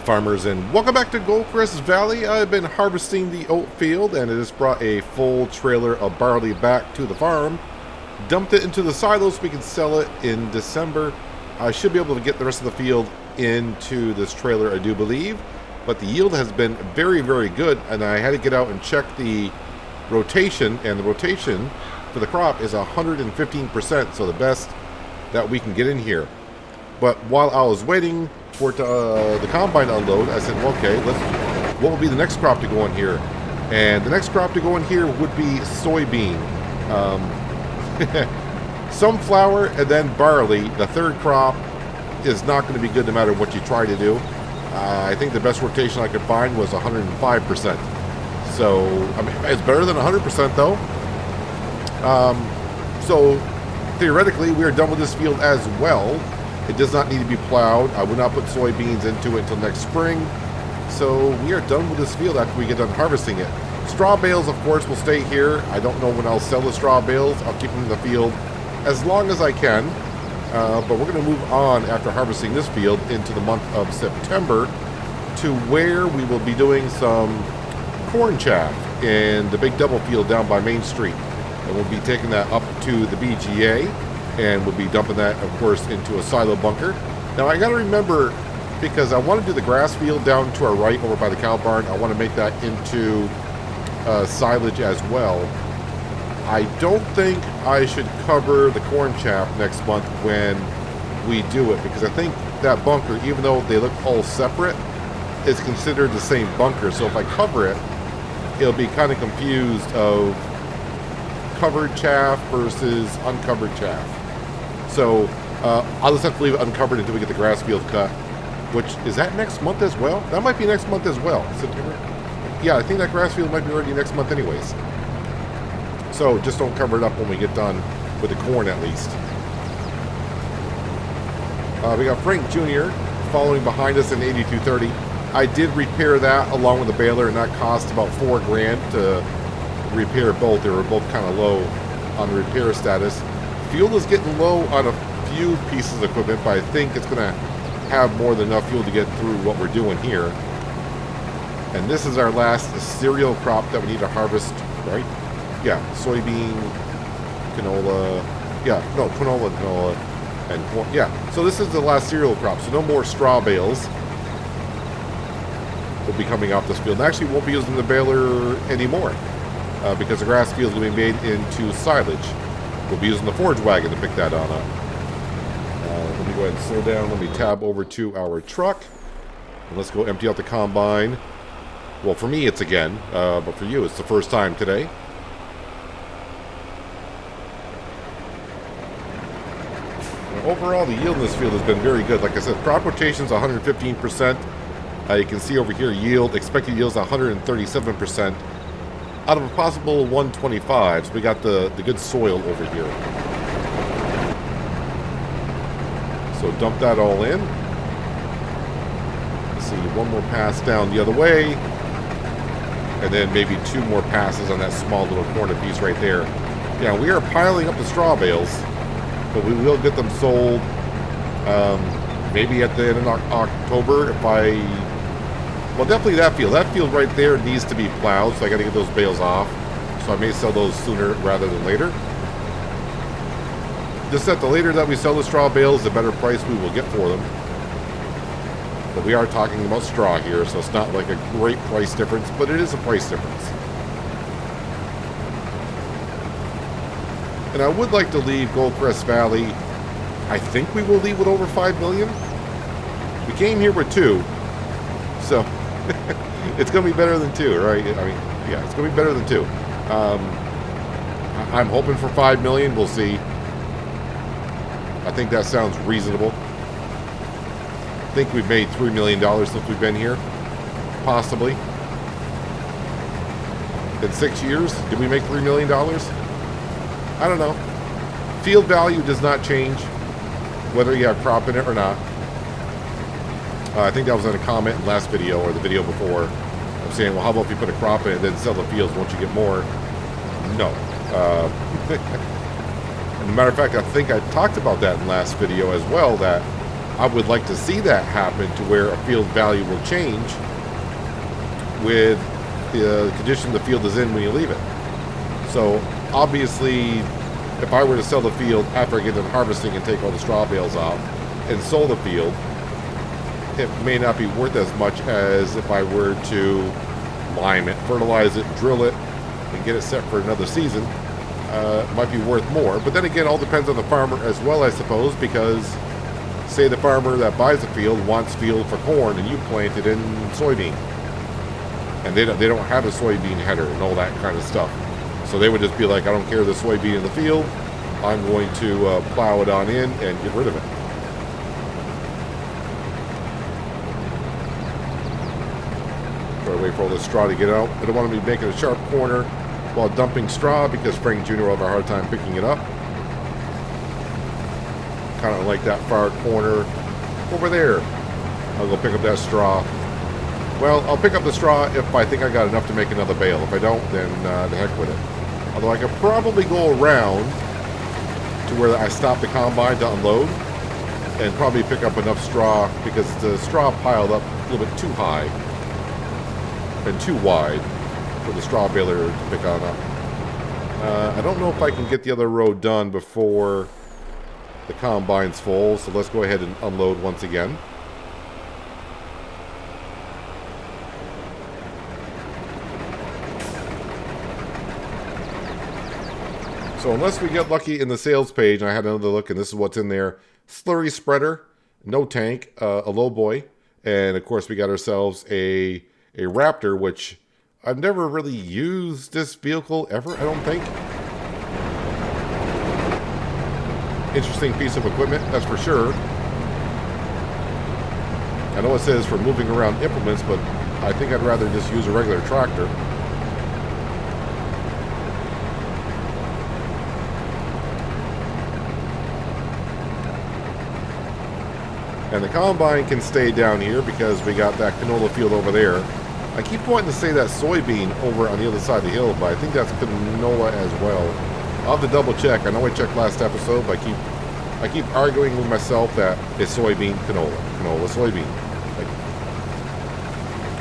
farmers, and welcome back to Goldcrest Valley. I've been harvesting the oat field, and it has brought a full trailer of barley back to the farm. Dumped it into the silos so we can sell it in December. I should be able to get the rest of the field into this trailer, I do believe. But the yield has been very, very good, and I had to get out and check the rotation, and the rotation for the crop is 115%, so the best that we can get in here. But while I was waiting for the combine to unload, I said, well, okay, what will be the next crop to go in here? And the next crop to go in here would be soybean, sunflower, and then barley. The third crop is not going to be good no matter what you try to do. I think the best rotation I could find was 105%. So, I mean, it's better than 100% though. So, theoretically, we are done with this field as well. It does not need to be plowed. I would not put soybeans into it until next spring. So we are done with this field after we get done harvesting it. Straw bales, of course, will stay here. I don't know when I'll sell the straw bales. I'll keep them in the field as long as I can. But we're going to move on after harvesting this field into the month of September to where we will be doing some corn chaff in the big double field down by Main Street. And we'll be taking that up to the BGA. And we'll be dumping that, of course, into a silo bunker. Now, I got to remember, because I want to do the grass field down to our right over by the cow barn. I want to make that into silage as well. I don't think I should cover the corn chaff next month when we do it, because I think that bunker, even though they look all separate, is considered the same bunker. So if I cover it, it'll be kind of confused of covered chaff versus uncovered chaff. So I'll just have to leave it uncovered until we get the grass field cut, which is that next month as well? That might be next month as well. September? Yeah, I think that grass field might be ready next month anyways. So just don't cover it up when we get done with the corn at least. We got Frank Jr. following behind us in 8230. I did repair that along with the baler, and that cost about $4,000 to repair both. They were both kind of low on the repair status. Fuel is getting low on a few pieces of equipment, but I think it's going to have more than enough fuel to get through what we're doing here. And this is our last cereal crop that we need to harvest, right? Yeah, soybean, canola, canola, and corn. Yeah, so this is the last cereal crop, so no more straw bales will be coming off this field. Actually, won't be using the baler anymore because the grass field is going to be made into silage. We'll be using the forage wagon to pick that on up. Let me go ahead and slow down. Let me tab over to our truck. And let's go empty out the combine. Well, for me, it's again. But for you, it's the first time today. Now, overall, the yield in this field has been very good. Like I said, crop rotation is 115%. You can see over here, expected yield is 137%. Out of a possible 125, so we got the good soil over here. So dump that all in. Let's see, one more pass down the other way. And then maybe two more passes on that small little corner piece right there. Yeah, we are piling up the straw bales, but we will get them sold maybe at the end of October if I... Well, definitely that field. That field right there needs to be plowed, so I got to get those bales off. So I may sell those sooner rather than later. Just that the later that we sell the straw bales, the better price we will get for them. But we are talking about straw here, so it's not like a great price difference, but it is a price difference. And I would like to leave Goldcrest Valley. I think we will leave with over 5 million. We came here with 2. So... it's going to be better than 2, right? I mean, yeah, it's going to be better than 2. I'm hoping for 5 million. We'll see. I think that sounds reasonable. I think we've made $3 million since we've been here. Possibly. In 6 years, did we make $3 million? I don't know. Field value does not change whether you have crop in it or not. I think that was in a comment in the last video or the video before. I'm saying, well, how about if you put a crop in and then sell the fields? Won't you get more? No. And as a matter of fact, I think I talked about that in the last video as well, that I would like to see that happen to where a field value will change with the condition the field is in when you leave it. So obviously, if I were to sell the field after I get done harvesting and take all the straw bales off and sold the field, it may not be worth as much as if I were to lime it, fertilize it, drill it, and get it set for another season. It might be worth more. But then again, it all depends on the farmer as well, I suppose, because say the farmer that buys the field wants field for corn and you plant it in soybean. And they don't have a soybean header and all that kind of stuff. So they would just be like, I don't care the soybean in the field. I'm going to plow it on in and get rid of it. Try to wait for all this straw to get out. I don't want to be making a sharp corner while dumping straw because Frank Jr. will have a hard time picking it up. Kind of like that far corner over there. I'll go pick up that straw. Well, I'll pick up the straw if I think I got enough to make another bale. If I don't, then the heck with it. Although I could probably go around to where I stop the combine to unload and probably pick up enough straw because the straw piled up a little bit too high and too wide for the straw baler to pick on up. I don't know if I can get the other row done before the combine's full, so let's go ahead and unload once again. So unless we get lucky in the sales page, and I had another look, and this is what's in there. Slurry spreader, no tank, a low boy, and of course we got ourselves a Raptor, which I've never really used this vehicle ever, I don't think. Interesting piece of equipment, that's for sure. I know it says for moving around implements, but I think I'd rather just use a regular tractor. And the combine can stay down here because we got that canola field over there. I keep wanting to say that soybean over on the other side of the hill, but I think that's canola as well. I'll have to double check. I know I checked last episode, but I keep arguing with myself that it's soybean, canola, soybean.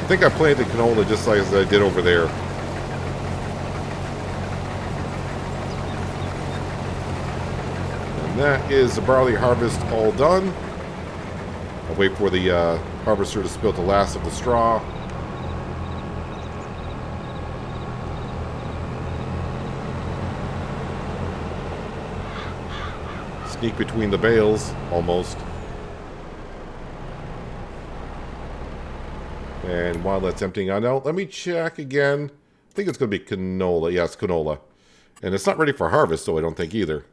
I think I planted canola just like as I did over there. And that is the barley harvest all done. I'll wait for the harvester to spill the last of the straw. Sneak between the bales, almost. And while that's emptying out, let me check again. I think it's going to be canola. Yeah, it's canola. And it's not ready for harvest, so I don't think either.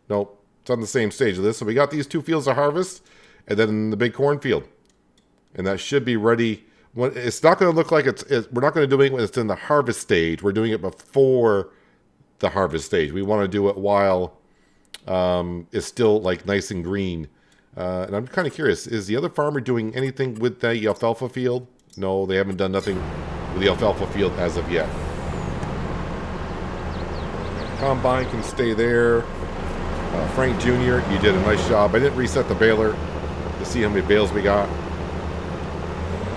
Nope. It's on the same stage of this. So we got these two fields of harvest. And then the big cornfield. And that should be ready. It's not going to look like we're not going to do it when it's in the harvest stage. We're doing it before the harvest stage. We want to do it while it's still like nice and green. And I'm kind of curious, is the other farmer doing anything with the alfalfa field? No, they haven't done nothing with the alfalfa field as of yet. Combine can stay there. Frank Jr., you did a nice job. I didn't reset the baler to see how many bales we got.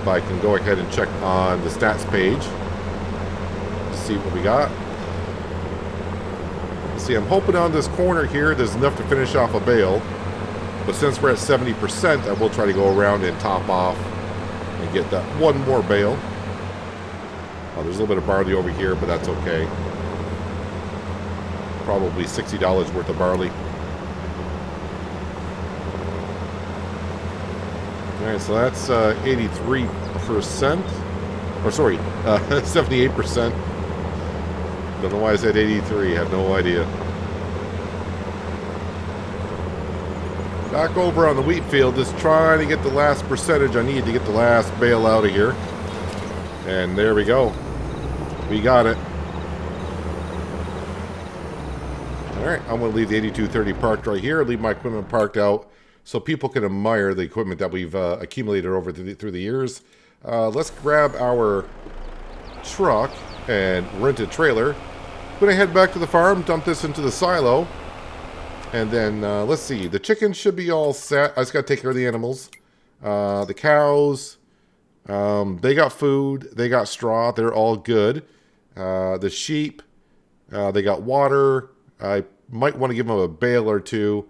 But I can go ahead and check on the stats page to see what we got. See, I'm hoping on this corner here there's enough to finish off a bale. But since we're at 70%, I will try to go around and top off and get that one more bale. Oh, there's a little bit of barley over here, but that's okay. Probably $60 worth of barley. Alright, so that's 83%. Or sorry, 78%. Don't know why I said 83, I have no idea. Back over on the wheat field, just trying to get the last percentage I need to get the last bale out of here. And there we go. We got it. Alright, I'm going to leave the 8230 parked right here. Leave my equipment parked out so people can admire the equipment that we've accumulated over through the years. Let's grab our truck and rented trailer. I'm going to head back to the farm, dump this into the silo, And then, let's see. The chickens should be all set. I just got to take care of the animals. The cows, they got food. They got straw. They're all good. The sheep, they got water. I might want to give them a bale or two.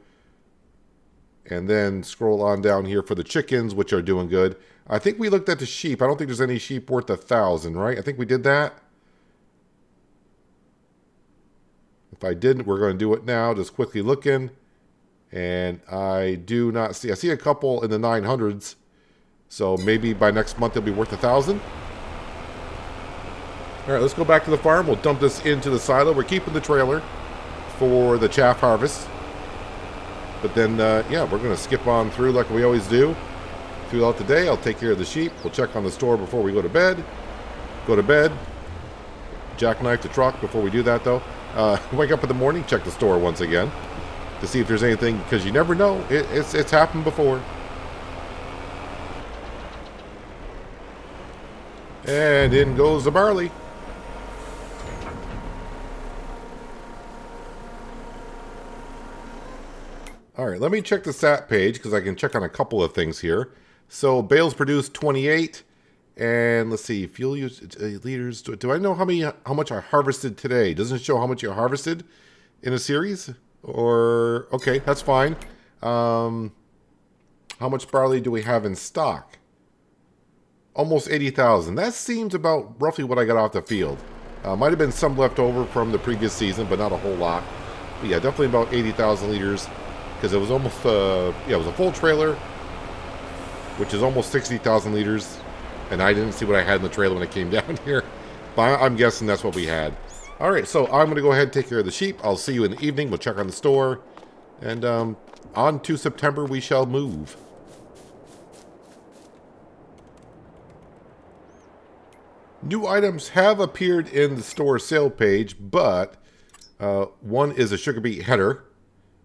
And then scroll on down here for the chickens, which are doing good. I think we looked at the sheep. I don't think there's any sheep worth 1,000, right? I think we did that. If I didn't, we're going to do it now. Just quickly looking. And I do not see... I see a couple in the 900s. So maybe by next month it'll be worth 1,000. All right, let's go back to the farm. We'll dump this into the silo. We're keeping the trailer for the chaff harvest. But then, yeah, we're going to skip on through like we always do. Throughout the day, I'll take care of the sheep. We'll check on the store before we go to bed. Go to bed. Jackknife the truck before we do that, though. Wake up in the morning, check the store once again to see if there's anything, because you never know. It's happened before. And in goes the barley. All right, let me check the SAT page because I can check on a couple of things here. So bales produced 28, and let's see, fuel use liters. Do I know how much I harvested today? Doesn't it show how much you harvested in a series? Or okay, that's fine. How much barley do we have in stock? Almost 80,000. That seems about roughly what I got off the field. Might have been some left over from the previous season, but not a whole lot. But yeah, definitely about 80,000 liters. Because it was almost, yeah, it was a full trailer, which is almost 60,000 liters. And I didn't see what I had in the trailer when I came down here. But I'm guessing that's what we had. All right, so I'm going to go ahead and take care of the sheep. I'll see you in the evening. We'll check on the store. And on to September we shall move. New items have appeared in the store sale page, but one is a sugar beet header.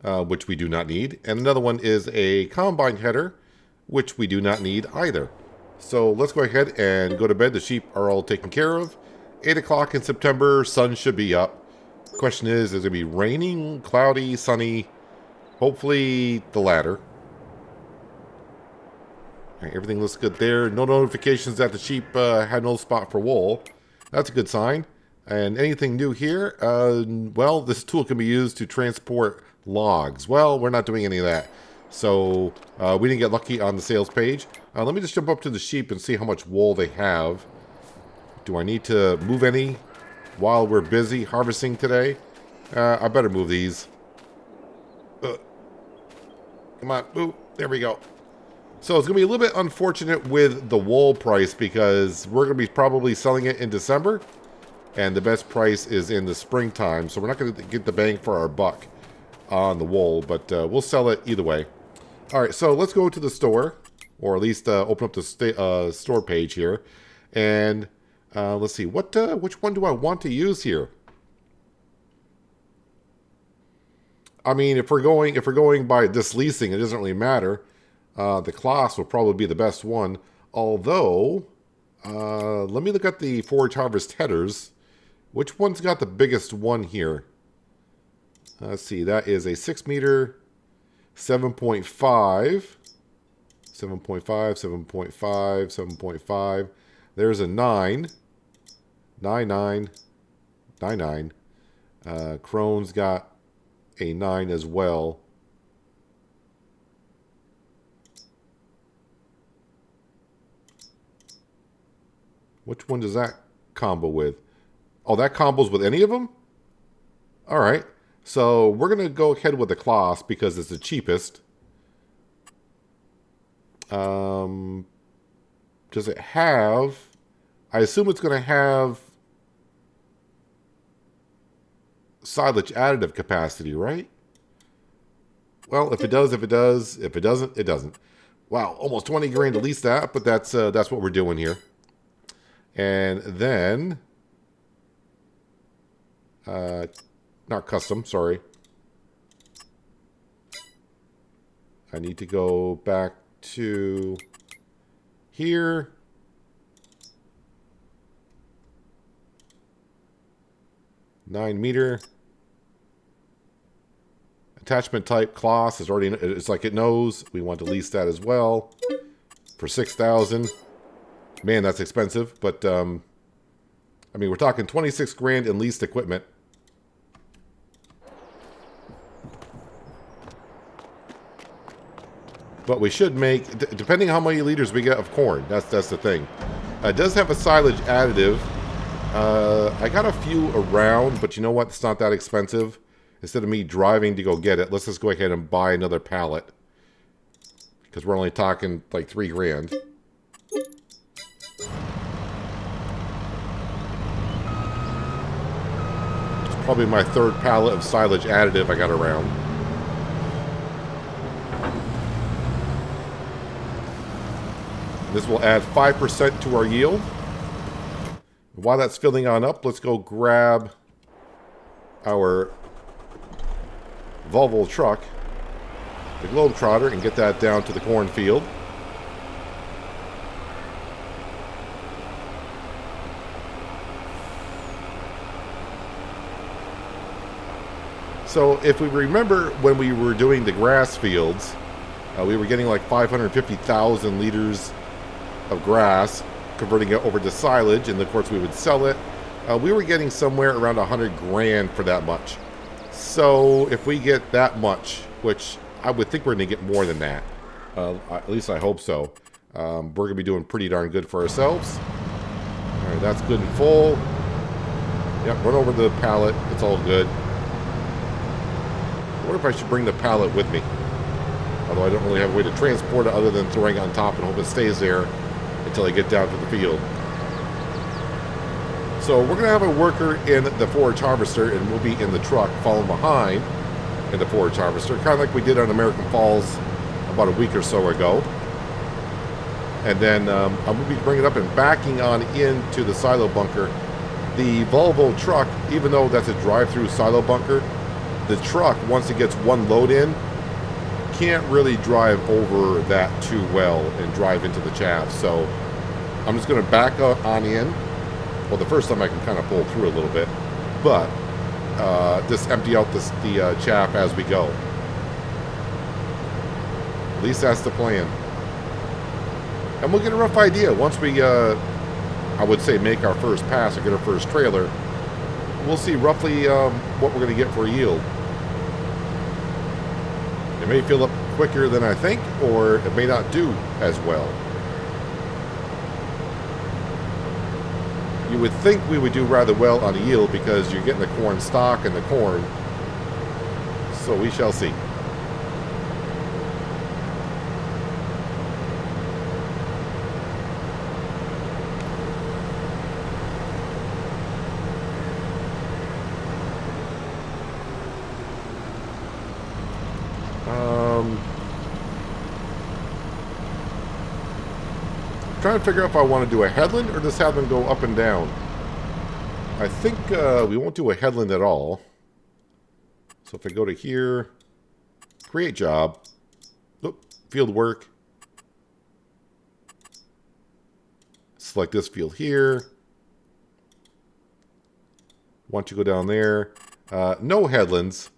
Which we do not need. And another one is a combine header, which we do not need either. So let's go ahead and go to bed. The sheep are all taken care of. 8 o'clock in September, sun should be up. Question is it going to be raining, cloudy, sunny? Hopefully the latter. All right, everything looks good there. No notifications that the sheep had no spot for wool. That's a good sign. And anything new here? Well, this tool can be used to transport logs. Well, we're not doing any of that. So we didn't get lucky on the sales page. Let me just jump up to the sheep and see how much wool they have. Do I need to move any while we're busy harvesting today? I better move these. Come on, move. There we go. So it's going to be a little bit unfortunate with the wool price because we're going to be probably selling it in December. And the best price is in the springtime. So we're not going to get the bang for our buck on the wool. But we'll sell it either way. All right, so let's go to the store. Or at least open up the store page here. And let's see. Which one do I want to use here? I mean, if we're going by this leasing, it doesn't really matter. The Claas will probably be the best one. Although, let me look at the forage harvest headers. Which one's got the biggest one here? Let's see. That is a 6 meter, 7.5, 7.5, 7.5, 7.5. There's a 9, 9, 9, 9. Crone's got a 9 as well. Which one does that combo with? Oh, that combos with any of them? All right. So we're going to go ahead with the Claas because it's the cheapest. Does it have... I assume it's going to have silage additive capacity, right? Well, if it does, if it does. If it doesn't, it doesn't. Wow, almost 20 grand to lease that, but that's what we're doing here. And then... not custom, sorry. I need to go back to here. $9 meter. Attachment type Kloss is already, it's like it knows. We want to lease that as well for 6,000. Man, that's expensive. But, I mean, we're talking 26 grand in leased equipment. But we should make, depending how many liters we get of corn, that's the thing. It does have a silage additive. I got a few around, but you know what? It's not that expensive. Instead of me driving to go get it, let's just go ahead and buy another pallet. Because we're only talking like 3 grand. It's probably my 3rd pallet of silage additive I got around. This will add 5% to our yield. While that's filling on up, let's go grab our Volvo truck, the Globetrotter, and get that down to the cornfield. So if we remember when we were doing the grass fields, we were getting like 550,000 liters of grass, converting it over to silage, and of course we would sell it. We were getting somewhere around 100 grand for that much. So if we get that much, which I would think we're going to get more than that, at least I hope so, we're going to be doing pretty darn good for ourselves. All right, that's good and full. Yep, run over the pallet. It's all good. I wonder if I should bring the pallet with me. Although I don't really have a way to transport it other than throwing it on top and hope it stays there until I get down to the field. So we're going to have a worker in the forage harvester, and we'll be in the truck following behind in the forage harvester, kind of like we did on American Falls about a week or so ago. And then I'm going to be bringing it up and backing on into the silo bunker. The Volvo truck, even though that's a drive-through silo bunker, the truck, once it gets one load in, can't really drive over that too well and drive into the chaff. So I'm just going to back up on in. Well, the first time I can kind of pull through a little bit, but just empty out the chaff as we go. At least that's the plan. And we'll get a rough idea once we, I would say, make our first pass or get our first trailer. We'll see roughly what we're going to get for a yield. It may fill up quicker than I think, or it may not do as well. You would think we would do rather well on a yield because you're getting the corn stalk and the corn. So we shall see. Trying to figure out if I want to do a headland or just have them go up and down. I think we won't do a headland at all. So if I go to here, create job, field work, select this field here. Once you go down there, no headlands.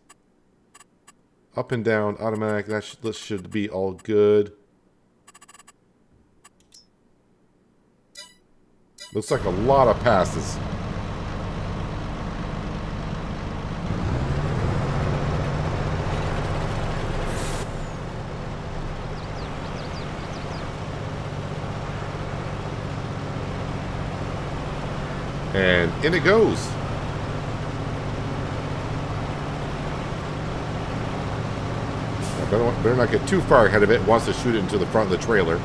Up and down, automatic, that should be all good. Looks like a lot of passes. And in it goes. Better not get too far ahead of it. It wants to shoot it into the front of the trailer.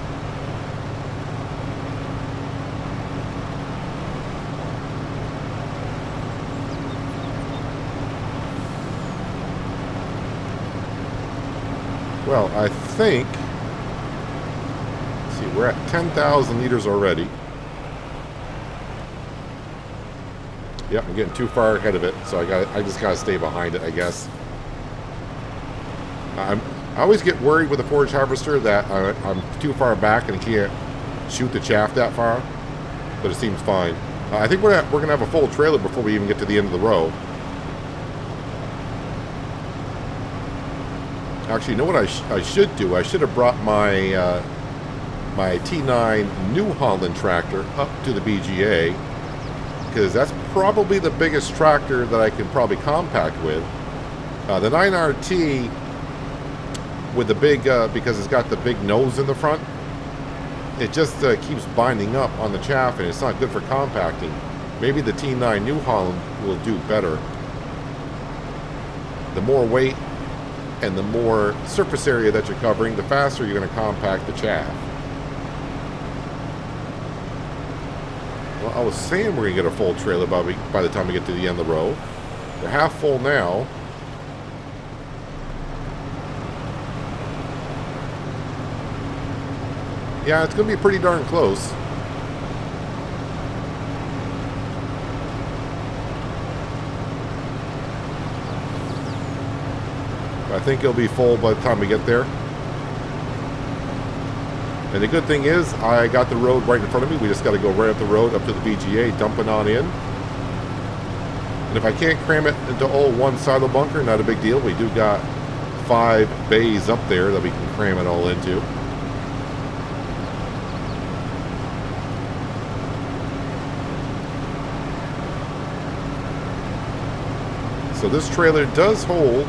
Well, I think, let's see, we're at 10,000 liters already. Yep, I'm getting too far ahead of it, so I just gotta stay behind it, I guess. I always get worried with a forage harvester that I'm too far back and can't shoot the chaff that far, but it seems fine. I think we're gonna have a full trailer before we even get to the end of the row. Actually, you know what I should do? I should have brought my my T9 New Holland tractor up to the BGA, because that's probably the biggest tractor that I can probably compact with. The 9RT with the big, because it's got the big nose in the front, it just keeps binding up on the chaff, and it's not good for compacting. Maybe the T9 New Holland will do better. The more weight and the more surface area that you're covering, the faster you're going to compact the chaff. Well, I was saying we're going to get a full trailer by the time we get to the end of the row. They're half full now. Yeah, it's going to be pretty darn close. I think it'll be full by the time we get there. And the good thing is, I got the road right in front of me. We just got to go right up the road, up to the BGA, dump it on in. And if I can't cram it into all one side of the bunker, not a big deal. We do got 5 bays up there that we can cram it all into. So this trailer does hold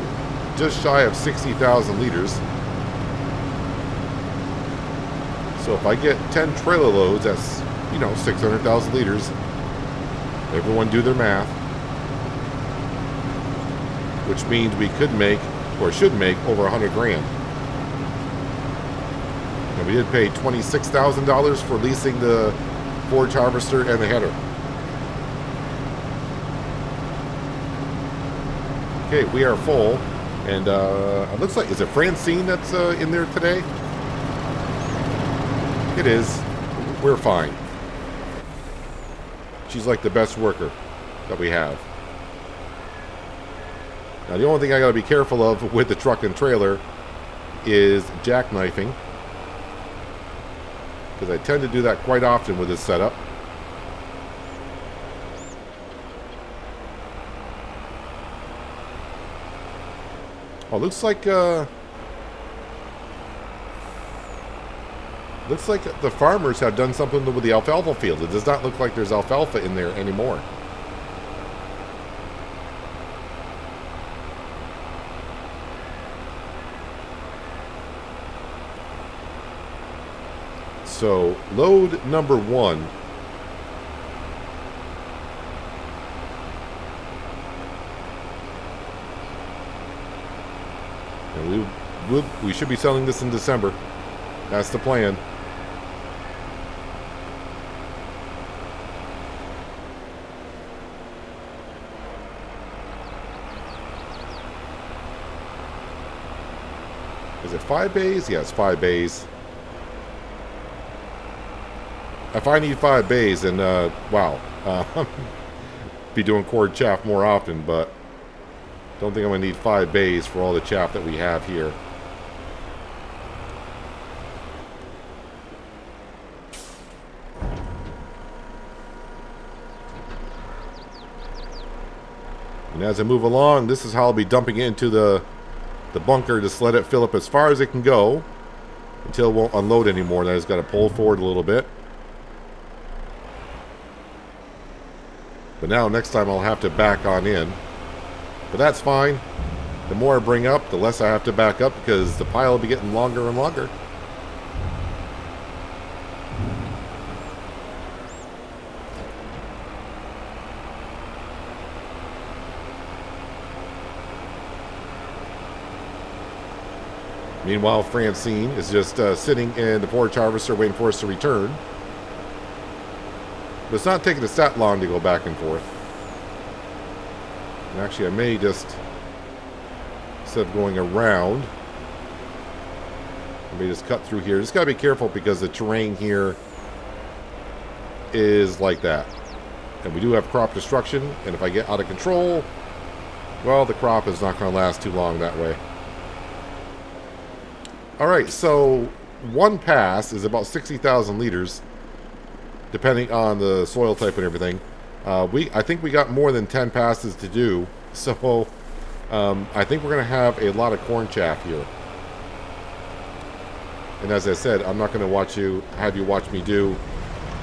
just shy of 60,000 liters. So if I get 10 trailer loads, that's, 600,000 liters. Everyone do their math. Which means we could make, or should make, over 100 grand. And we did pay $26,000 for leasing the forage harvester and the header. Okay, we are full. And it looks like, is it Francine that's in there today? It is. We're fine. She's like the best worker that we have. Now, the only thing I got to be careful of with the truck and trailer is jackknifing, because I tend to do that quite often with this setup. Oh, looks like the farmers have done something with the alfalfa field. It does not look like there's alfalfa in there anymore. So, load number 1. And we should be selling this in December. That's the plan. Is it 5 bays? Yeah, it's 5 bays. If I need 5 bays, then wow, be doing cord chaff more often, but don't think I'm gonna need 5 bays for all the chaff that we have here. And as I move along, this is how I'll be dumping it into the bunker. Just let it fill up as far as it can go until it won't unload anymore. Then I just got to pull forward a little bit. But now next time I'll have to back on in. But that's fine. The more I bring up, the less I have to back up, because the pile will be getting longer and longer. Meanwhile, Francine is just sitting in the forage harvester waiting for us to return. But it's not taking us that long to go back and forth. And actually, I may just, instead of going around, I may just cut through here. Just got to be careful because the terrain here is like that. And we do have crop destruction. And if I get out of control, well, the crop is not going to last too long that way. Alright, so one pass is about 60,000 liters, depending on the soil type and everything. I think we got more than 10 passes to do, so I think we're going to have a lot of corn chaff here. And as I said, I'm not going to have you watch me do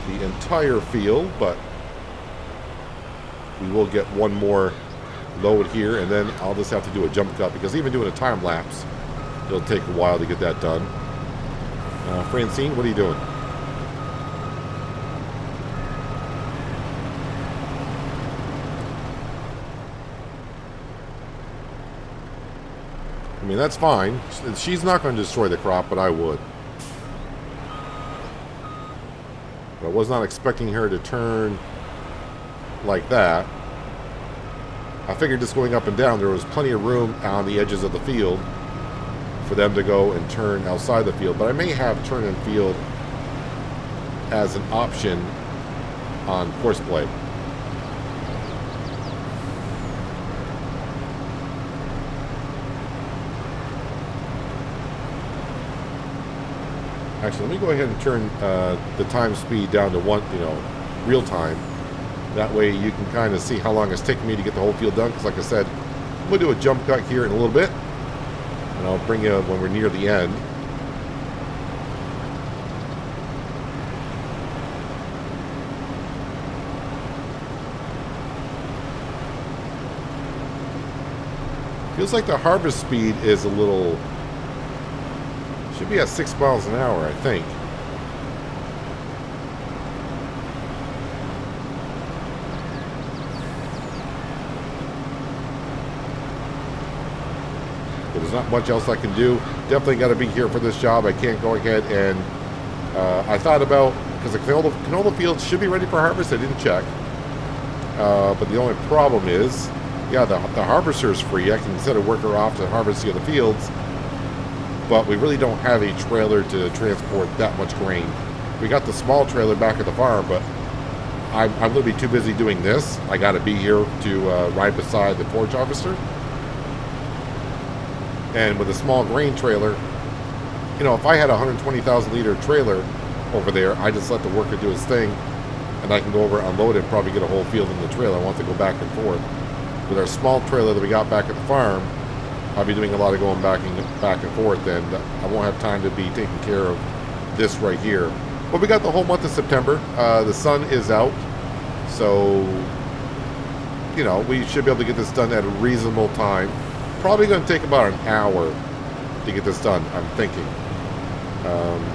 the entire field, but we will get one more load here, and then I'll just have to do a jump cut, because even doing a time lapse, it'll take a while to get that done. Francine, what are you doing? I mean, that's fine. She's not going to destroy the crop, but I would. But I was not expecting her to turn like that. I figured just going up and down, there was plenty of room on the edges of the field for them to go and turn outside the field. But I may have turn in field as an option on Horseplay. Actually, let me go ahead and turn the time speed down to real time. That way you can kind of see how long it's taking me to get the whole field done. Because like I said, I'm going to do a jump cut here in a little bit. And I'll bring you when we're near the end. Feels like the harvest speed is a little... should be at 6 miles an hour, I think. But there's not much else I can do. Definitely got to be here for this job. I can't go ahead and... I thought about... because the canola fields should be ready for harvest. I didn't check. But the only problem is... yeah, the harvester is free. I can send a worker off to harvest the other fields. But we really don't have a trailer to transport that much grain. We got the small trailer back at the farm, but I'm going to be too busy doing this. I got to be here to ride beside the forage harvester. And with a small grain trailer, if I had a 120,000 liter trailer over there, I just let the worker do his thing, and I can go over, unload it, and probably get a whole field in the trailer. I want to go back and forth. With our small trailer that we got back at the farm, I'll be doing a lot of going back and forth, and I won't have time to be taking care of this right here. But we got the whole month of September. The sun is out, so we should be able to get this done at a reasonable time. Probably going to take about an hour to get this done, I'm thinking.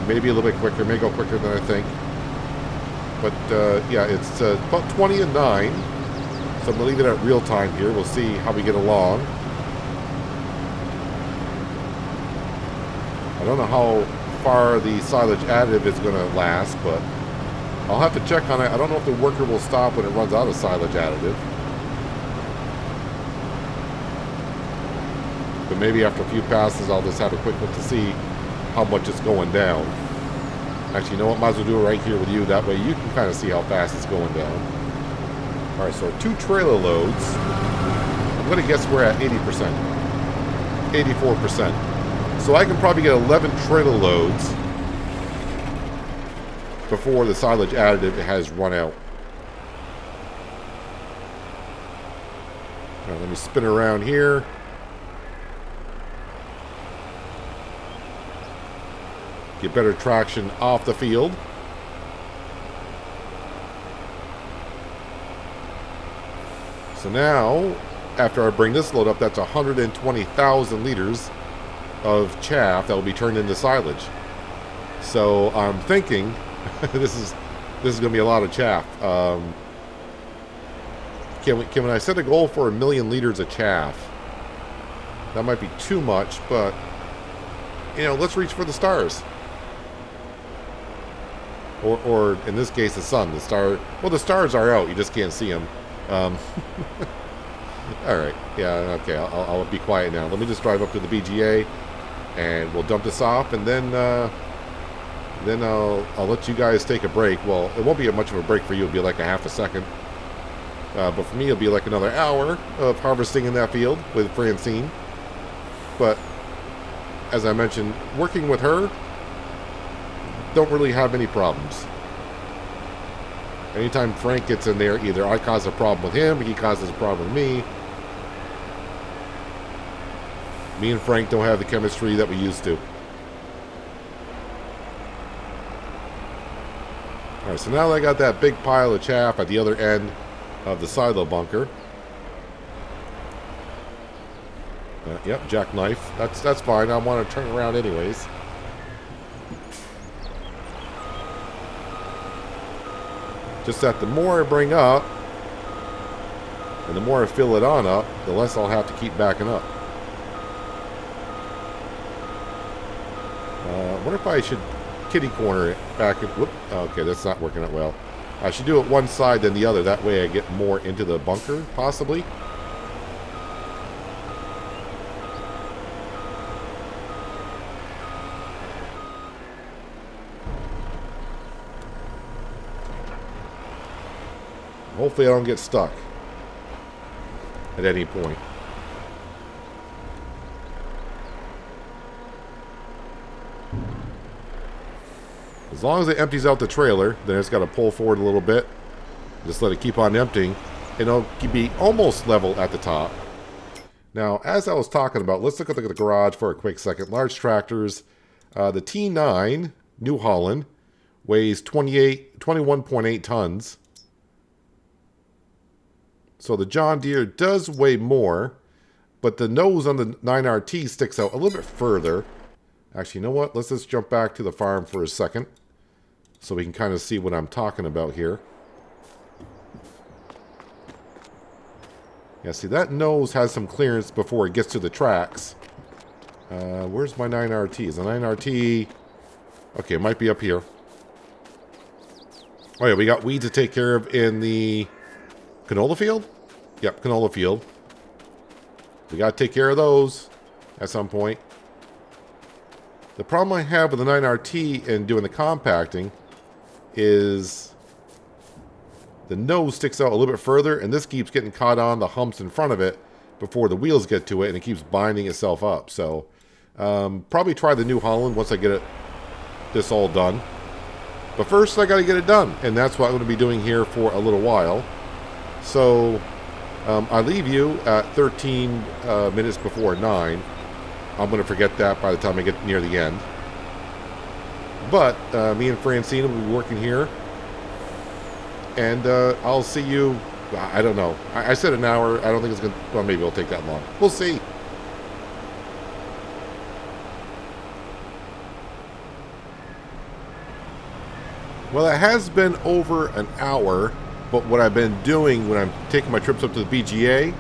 Maybe a little bit quicker, may go quicker than I think. But yeah, it's about 20 and 9, so I'm going to leave it at real time here. We'll see how we get along. I don't know how far the silage additive is going to last, but I'll have to check on it. I don't know if the worker will stop when it runs out of silage additive. But maybe after a few passes, I'll just have a quick look to see how much it's going down. Actually, you know what? Might as well do it right here with you. That way you can kind of see how fast it's going down. All right, so 2 trailer loads. I'm going to guess we're at 80%. 84%. So I can probably get 11 trailer loads before the silage additive has run out. All right, let me spin around here. Get better traction off the field. So now, after I bring this load up, that's 120,000 liters of chaff that will be turned into silage. So I'm thinking this is going to be a lot of chaff. Can I set a goal for 1 million liters of chaff? That might be too much, but let's reach for the stars. Or in this case, the sun. The stars are out. You just can't see them. All right. Yeah. Okay. I'll be quiet now. Let me just drive up to the BGA, and we'll dump this off, and then I'll let you guys take a break. Well, it won't be much of a break for you. It'll be like a half a second. But for me, it'll be like another hour of harvesting in that field with Francine. But as I mentioned, working with her, don't really have any problems. Anytime Frank gets in there, either I cause a problem with him, he causes a problem with me. Me and Frank don't have the chemistry that we used to. Alright, so now that I got that big pile of chaff at the other end of the silo bunker. Yep, jackknife. That's fine. I want to turn around anyways. Just that the more I bring up, and the more I fill it on up, the less I'll have to keep backing up. I wonder if I should kitty corner it back. Whoop, okay, that's not working out well. I should do it one side than the other. That way I get more into the bunker, possibly. Hopefully I don't get stuck at any point. As long as it empties out the trailer, then it's got to pull forward a little bit. Just let it keep on emptying. And it'll be almost level at the top. Now, as I was talking about, let's look at the garage for a quick second. Large tractors. The T9, New Holland, weighs 21.8 tons. So the John Deere does weigh more, but the nose on the 9RT sticks out a little bit further. Actually, you know what? Let's just jump back to the farm for a second so we can kind of see what I'm talking about here. Yeah, see, that nose has some clearance before it gets to the tracks. Where's my 9RT? Is the 9RT... Okay, it might be up here. Oh yeah, we got weeds to take care of in the... canola field? Yep, canola field. We got to take care of those at some point. The problem I have with the 9RT and doing the compacting is the nose sticks out a little bit further, and this keeps getting caught on the humps in front of it before the wheels get to it, and it keeps binding itself up. So probably try the New Holland once I get this all done. But first I got to get it done, and that's what I'm going to be doing here for a little while. So I leave you at 13 minutes before 9. I'm going to forget that by the time I get near the end. But me and Francine will be working here. And I'll see you, I don't know. I said an hour. I don't think it's going to, well, maybe it'll take that long. We'll see. Well, it has been over an hour. But what I've been doing when I'm taking my trips up to the BGA,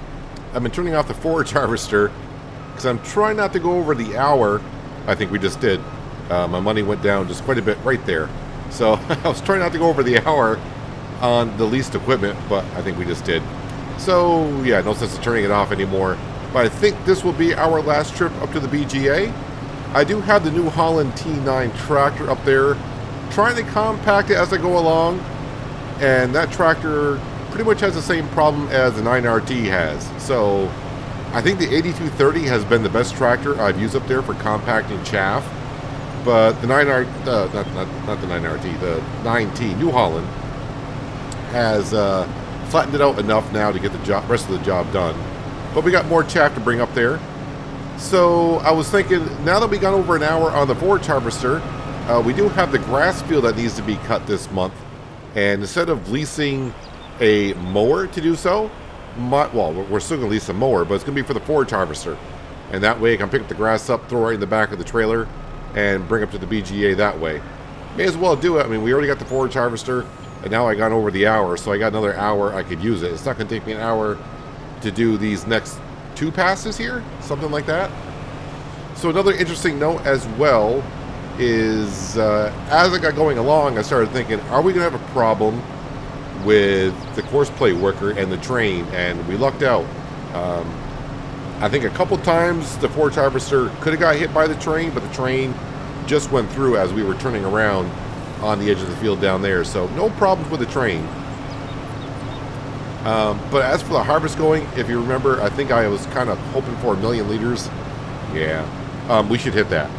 I've been turning off the forage harvester because I'm trying not to go over the hour. I think we just did. My money went down just quite a bit right there. So I was trying not to go over the hour on the leased equipment, but I think we just did. So yeah, no sense of turning it off anymore. But I think this will be our last trip up to the BGA. I do have the New Holland T9 tractor up there, trying to compact it as I go along. And that tractor pretty much has the same problem as the 9RT has. So I think the 8230 has been the best tractor I've used up there for compacting chaff. But the 9RT, not the 9RT, the 9T, New Holland, has flattened it out enough now to get the rest of the job done. But we got more chaff to bring up there. So I was thinking, now that we got over an hour on the forage harvester, we do have the grass field that needs to be cut this month. And instead of leasing a mower to do so, well, we're still going to lease a mower, but it's going to be for the forage harvester. And that way I can pick up the grass up, throw it right in the back of the trailer, and bring up to the BGA that way. May as well do it. I mean, we already got the forage harvester, and now I got over the hour, so I got another hour I could use it. It's not going to take me an hour to do these next 2 passes here, something like that. So another interesting note as well is as I got going along, I started thinking, are we going to have a problem with the course plate worker and the train? And we lucked out. I think a couple times the forage harvester could have got hit by the train, but the train just went through as we were turning around on the edge of the field down there. So no problems with the train. But as for the harvest going, if you remember, I think I was kind of hoping for 1 million liters. Yeah, we should hit that.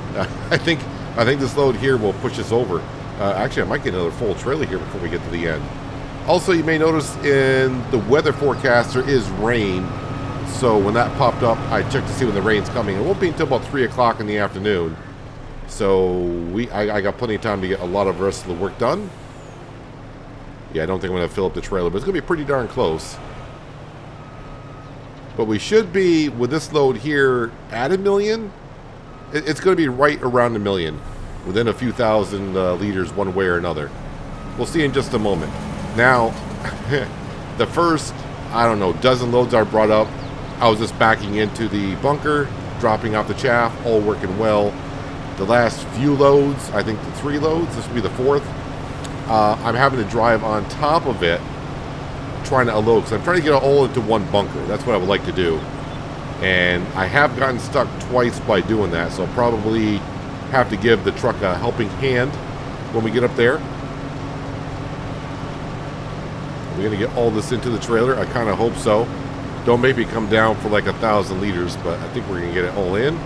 I think this load here will push us over. Actually, I might get another full trailer here before we get to the end. Also, you may notice in the weather forecast there is rain. So when that popped up, I checked to see when the rain's coming. It won't be until about 3 o'clock in the afternoon. So I got plenty of time to get a lot of the rest of the work done. Yeah, I don't think I'm going to fill up the trailer, but it's going to be pretty darn close. But we should be, with this load here, at 1 million. It's going to be right around 1 million, within a few thousand liters one way or another. We'll see in just a moment. Now, the first, I don't know, dozen loads I brought up, I was just backing into the bunker, dropping off the chaff, all working well. The last few loads, I think the 3 loads, this will be the 4th, I'm having to drive on top of it, trying to unload, because I'm trying to get it all into one bunker. That's what I would like to do. And I have gotten stuck twice by doing that, so I'll probably have to give the truck a helping hand when we get up there. We're going to get all this into the trailer. I kind of hope so. Don't make me come down for like 1,000 liters, but I think we're going to get it all in.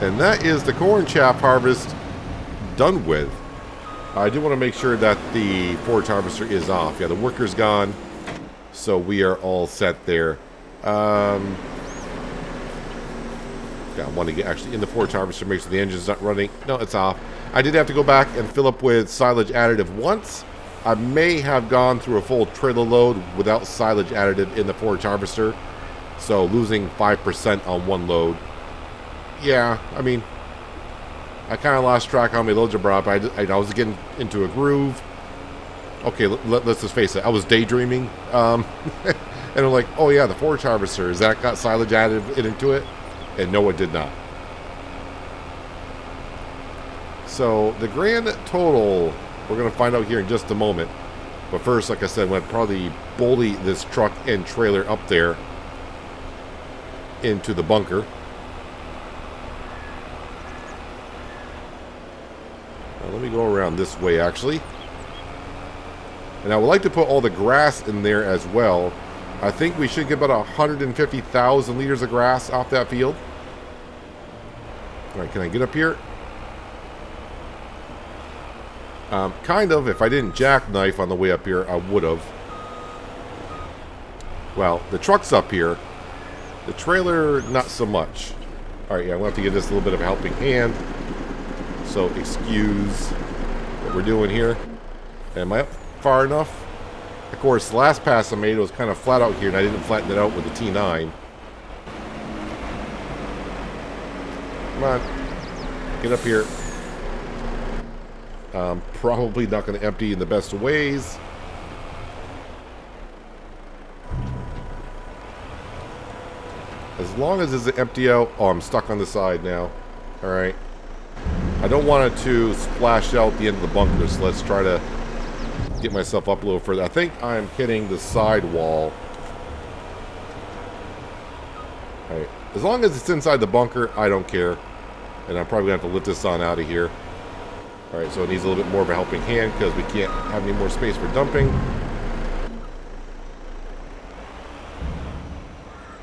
And that is the corn chaff harvest done with. I do want to make sure that the forage harvester is off. Yeah, the worker's gone, so we are all set there. I want to get actually in the forage harvester, make sure the engine's not running. No, it's off. I did have to go back and fill up with silage additive once. I may have gone through a full trailer load without silage additive in the forage harvester, so losing 5% on one load. Yeah, I mean, I kind of lost track how many loads I brought up. I was getting into a groove. Okay, let's just face it. I was daydreaming. And I'm like, oh yeah, the forage harvester, has that got silage added into it? And no, it did not. So the grand total, we're going to find out here in just a moment. But first, like I said, I'm going to probably bully this truck and trailer up there into the bunker. Now, let me go around this way, actually. And I would like to put all the grass in there as well. I think we should get about 150,000 liters of grass off that field. All right, can I get up here? Kind of. If I didn't jackknife on the way up here, I would have. Well, the truck's up here. The trailer, not so much. All right, yeah, I'm going to have to give this a little bit of a helping hand. So excuse what we're doing here. Am I up far enough? Of course, the last pass I made was kind of flat out here, and I didn't flatten it out with the T9. Come on. Get up here. Probably not going to empty in the best of ways. As long as it's empty out... Oh, I'm stuck on the side now. Alright. I don't want it to splash out the end of the bunker, so let's try to get myself up a little further. I think I'm hitting the side wall. Alright. As long as it's inside the bunker, I don't care. And I'm probably going to have to lift this on out of here. Alright, so it needs a little bit more of a helping hand because we can't have any more space for dumping.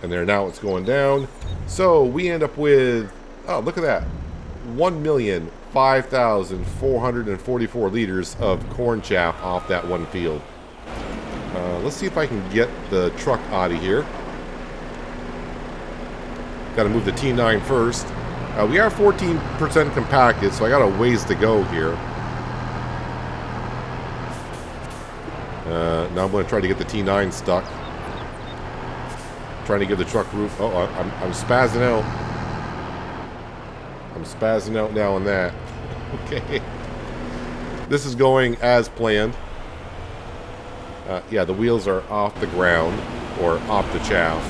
And there, now it's going down. So we end up with, oh, look at that. 1,005,444 liters of corn chaff off that one field. Let's see if I can get the truck out of here. Got to move the T9 first. We are 14% compacted, so I got a ways to go here. Now I'm going to try to get the T9 stuck. Trying to give the truck roof. Oh, I'm spazzing out. I'm spazzing out now on that. Okay. This is going as planned. Yeah, the wheels are off the ground, or off the chaff.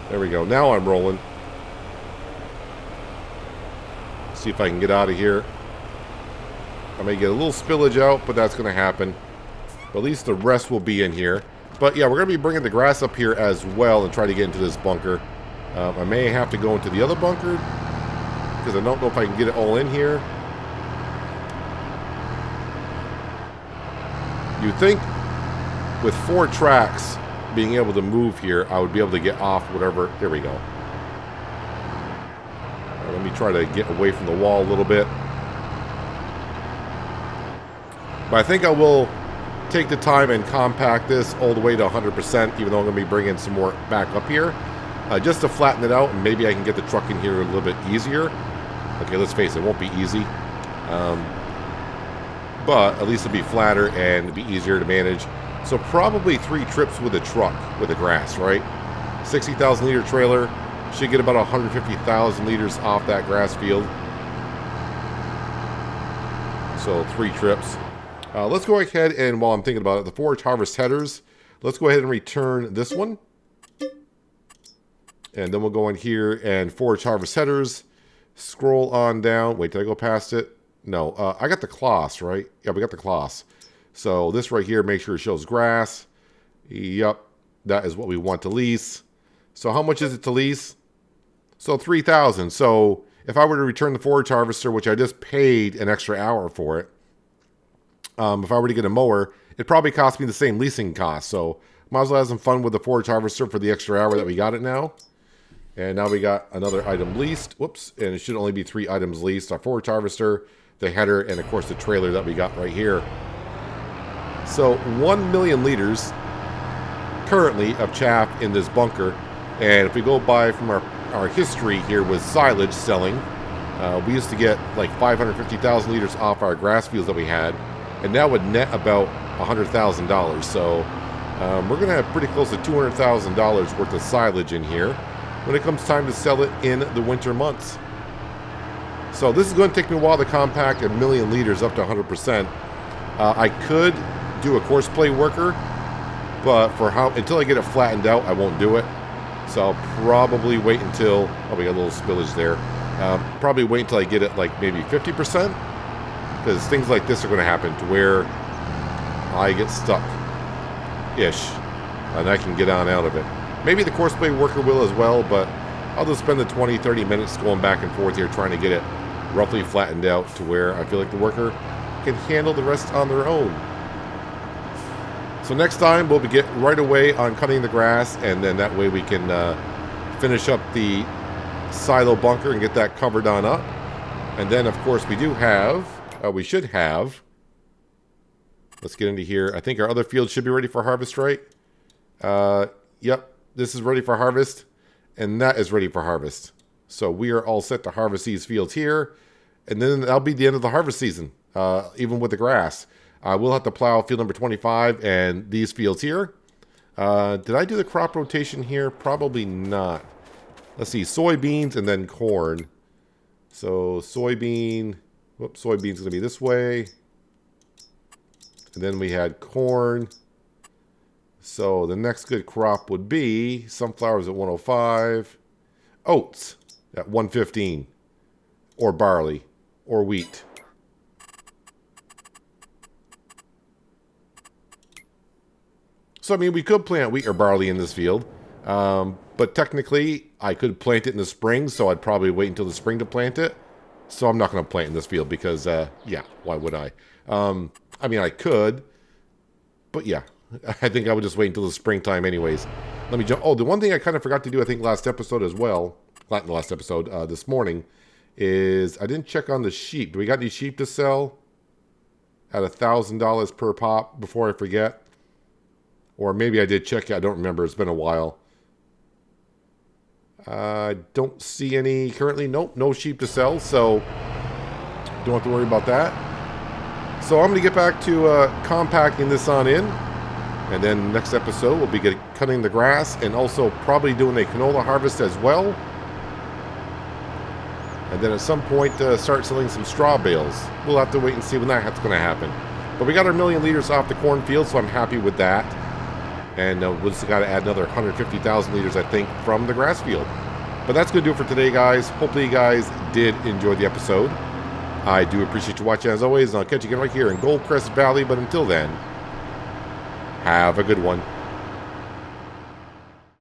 There we go. Now I'm rolling. See if I can get out of here. I may get a little spillage out, but that's going to happen. But at least the rest will be in here. But yeah, we're going to be bringing the grass up here as well and try to get into this bunker. I may have to go into the other bunker because I don't know if I can get it all in here. You'd think with 4 tracks being able to move here, I would be able to get off whatever. There we go. Right, let me try to get away from the wall a little bit. But I think I will take the time and compact this all the way to 100%, even though I'm going to be bringing some more back up here. Just to flatten it out, and maybe I can get the truck in here a little bit easier. Okay, let's face it, it won't be easy. But at least it'll be flatter and be easier to manage. So probably 3 trips with a truck with the grass, right? 60,000 liter trailer should get about 150,000 liters off that grass field. So 3 trips. Let's go ahead and, while I'm thinking about it, the forage harvest headers, let's go ahead and return this one. And then we'll go in here and forage harvest headers. Scroll on down. Wait, did I go past it? No, I got the cloths, right? Yeah, we got the cloths. So this right here, make sure it shows grass. Yep, that is what we want to lease. So how much is it to lease? So 3,000. So if I were to return the forage harvester, which I just paid an extra hour for it, if I were to get a mower, it probably cost me the same leasing cost. So might as well have some fun with the forage harvester for the extra hour that we got it now. And now we got another item leased. Whoops. And it should only be 3 items leased. Our forage harvester, the header, and of course the trailer that we got right here. So 1 million liters currently of chaff in this bunker. And if we go by from our history here with silage selling, we used to get like 550,000 liters off our grass fields that we had. And that would net about $100,000. So we're going to have pretty close to $200,000 worth of silage in here when it comes time to sell it in the winter months. So this is going to take me a while to compact 1 million liters up to 100%. I could do a course play worker, but until I get it flattened out, I won't do it. So I'll probably wait until, oh, we got a little spillage there. Probably wait until I get it like maybe 50%, because things like this are going to happen to where I get stuck-ish, and I can get on out of it. Maybe the course play worker will as well, but I'll just spend the 20-30 minutes going back and forth here trying to get it roughly flattened out to where I feel like the worker can handle the rest on their own. So next time we'll get right away on cutting the grass, and then that way we can finish up the silo bunker and get that covered on up. And then of course we should have, let's get into here. I think our other field should be ready for harvest, right? Yep, this is ready for harvest, and that is ready for harvest. So we are all set to harvest these fields here, and then that'll be the end of the harvest season, even with the grass. We'll have to plow field number 25 and these fields here. Did I do the crop rotation here? Probably not. Let's see, soybeans and then corn. So soybean's going to be this way. And then we had corn. So the next good crop would be sunflowers at 105. Oats at 115. Or barley. Or wheat. So, I mean, we could plant wheat or barley in this field. But technically, I could plant it in the spring, so I'd probably wait until the spring to plant it. So I'm not going to plant in this field because, yeah, why would I? I mean, I could. But, yeah, I think I would just wait until the springtime anyways. Let me jump. Oh, the one thing I kind of forgot to do, I think, last episode as well, not in the last episode, this morning, is I didn't check on the sheep. Do we got any sheep to sell at $1,000 per pop before I forget? Or maybe I did check it. I don't remember. It's been a while. I don't see any currently. Nope, no sheep to sell. So don't have to worry about that. So I'm going to get back to compacting this on in. And then next episode we'll be cutting the grass and also probably doing a canola harvest as well. And then at some point start selling some straw bales. We'll have to wait and see when that's going to happen. But we got our 1 million liters off the cornfield, so I'm happy with that. And we'll just got to add another 150,000 liters, I think, from the grass field. But that's going to do it for today, guys. Hopefully you guys did enjoy the episode. I do appreciate you watching as always, and I'll catch you again right here in Goldcrest Valley. But until then, have a good one.